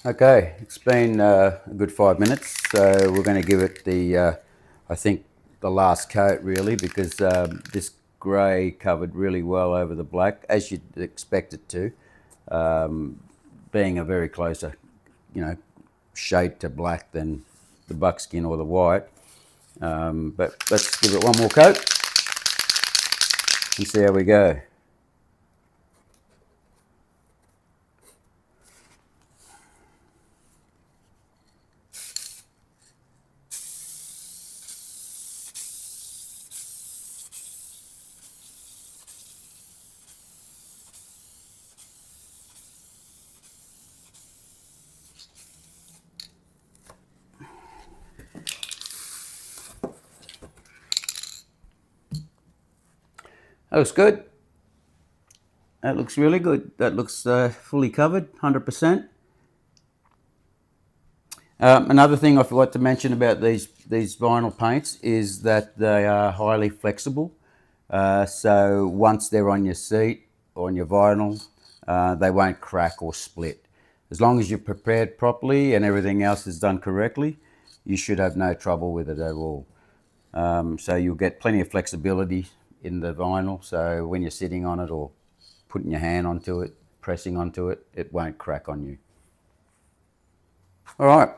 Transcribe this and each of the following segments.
Okay, it's been a good 5 minutes, so we're going to give it I think, the last coat really, because this grey covered really well over the black, as you'd expect it to, being a very closer, shade to black than the buckskin or the white. But let's give it one more coat and see how we go. That looks good. That looks really good. That looks fully covered, 100%. Another thing I forgot to mention about these vinyl paints is that they are highly flexible. So once they're on your seat or on your vinyl, they won't crack or split. As long as you're prepared properly and everything else is done correctly, you should have no trouble with it at all. So you'll get plenty of flexibility in the vinyl. So when you're sitting on it or putting your hand onto it, pressing onto it, it won't crack on you. All right,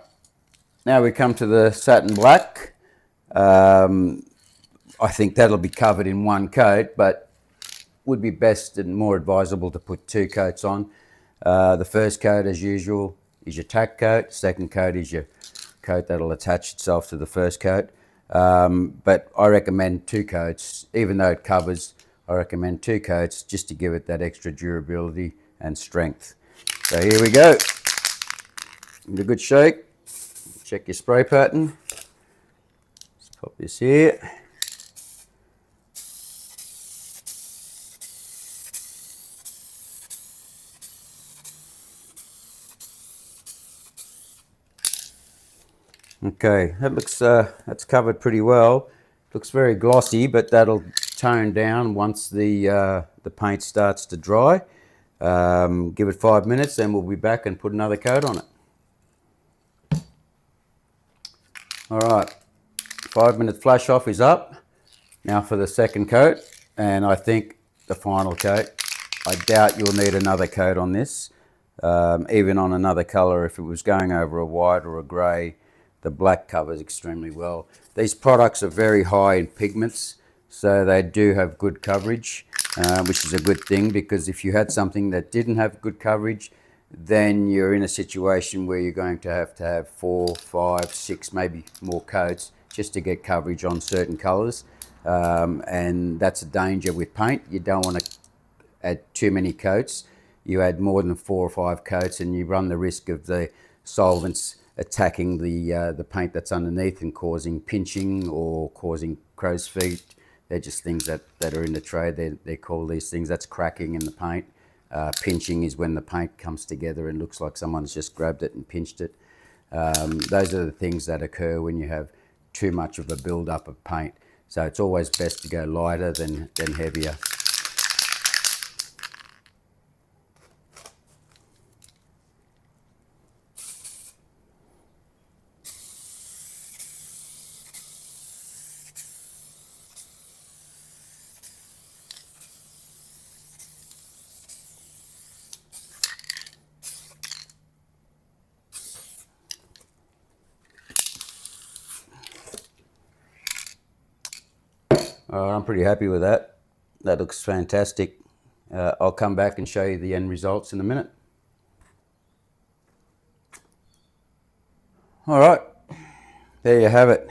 now we come to the satin black. I think that'll be covered in one coat, but would be best and more advisable to put two coats on. The first coat, as usual, is your tack coat. Second coat is your coat that'll attach itself to the first coat. But I recommend two coats, even though it covers. I recommend two coats just to give it that extra durability and strength. So here we go. Give it a good shake. Check your spray pattern. Let's pop this here. Okay, that looks that's covered pretty well. Looks very glossy, but that'll tone down once the paint starts to dry. Give it 5 minutes, and we'll be back and put another coat on it. All right, 5 minute flash off is up. Now for the second coat, and I think the final coat. I doubt you'll need another coat on this, even on another color. If it was going over a white or a grey, the black covers extremely well. These products are very high in pigments, so they do have good coverage, which is a good thing, because if you had something that didn't have good coverage, then you're in a situation where you're going to have 4, 5, 6, maybe more coats just to get coverage on certain colors. And that's a danger with paint. You don't want to add too many coats. You add more than 4 or 5 coats and you run the risk of the solvents attacking the paint that's underneath and causing pinching or causing crow's feet. They're just things that are in the trade. They call these things, that's cracking in the paint. Pinching is when the paint comes together and looks like someone's just grabbed it and pinched it. Those are the things that occur when you have too much of a build-up of paint. So it's always best to go lighter than heavier. I'm pretty happy with that. That looks fantastic. I'll come back and show you the end results in a minute. All right, there you have it.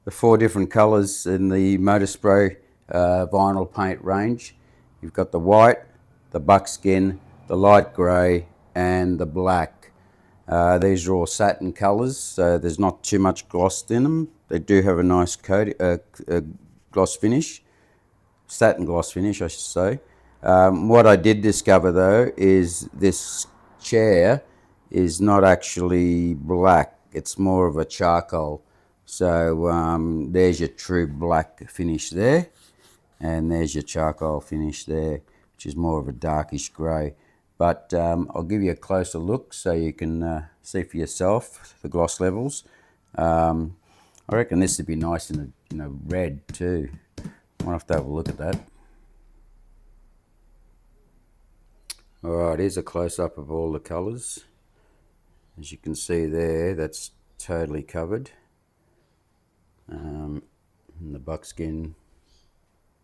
The 4 different colors in the Motor Spray vinyl paint range. You've got the white, the buckskin, the light grey, and the black. These are all satin colors, so there's not too much gloss in them. They do have a nice gloss finish, satin gloss finish, I should say. What I did discover though is this chair is not actually black. It's more of a charcoal. So there's your true black finish there, and there's your charcoal finish there, which is more of a darkish grey. but I'll give you a closer look so you can see for yourself the gloss levels. I reckon this would be nice in a red too. I might have to have a look at that. Alright, here's a close-up of all the colours. As you can see there, that's totally covered. And the buckskin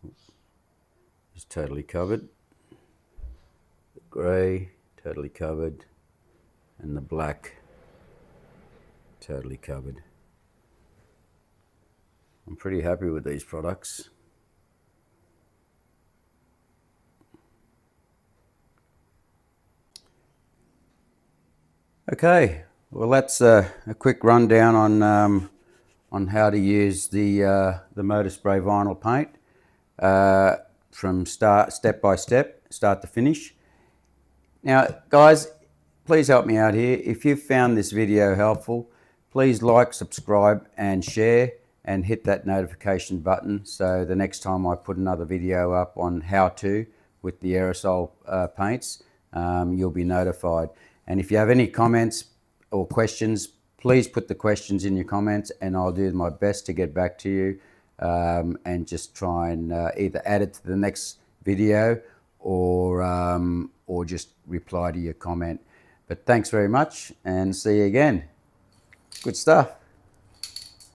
is totally covered. The grey, totally covered. And the black, totally covered. I'm pretty happy with these products. Okay, well that's a quick rundown on how to use the motor spray vinyl paint from step by step, start to finish. Now guys, please help me out here. If you've found this video helpful, please like, subscribe and share, and hit that notification button so the next time I put another video up on how to with the aerosol paints, you'll be notified. And if you have any comments or questions, please put the questions in your comments and I'll do my best to get back to you and just try and either add it to the next video or just reply to your comment. But thanks very much and see you again. Good stuff.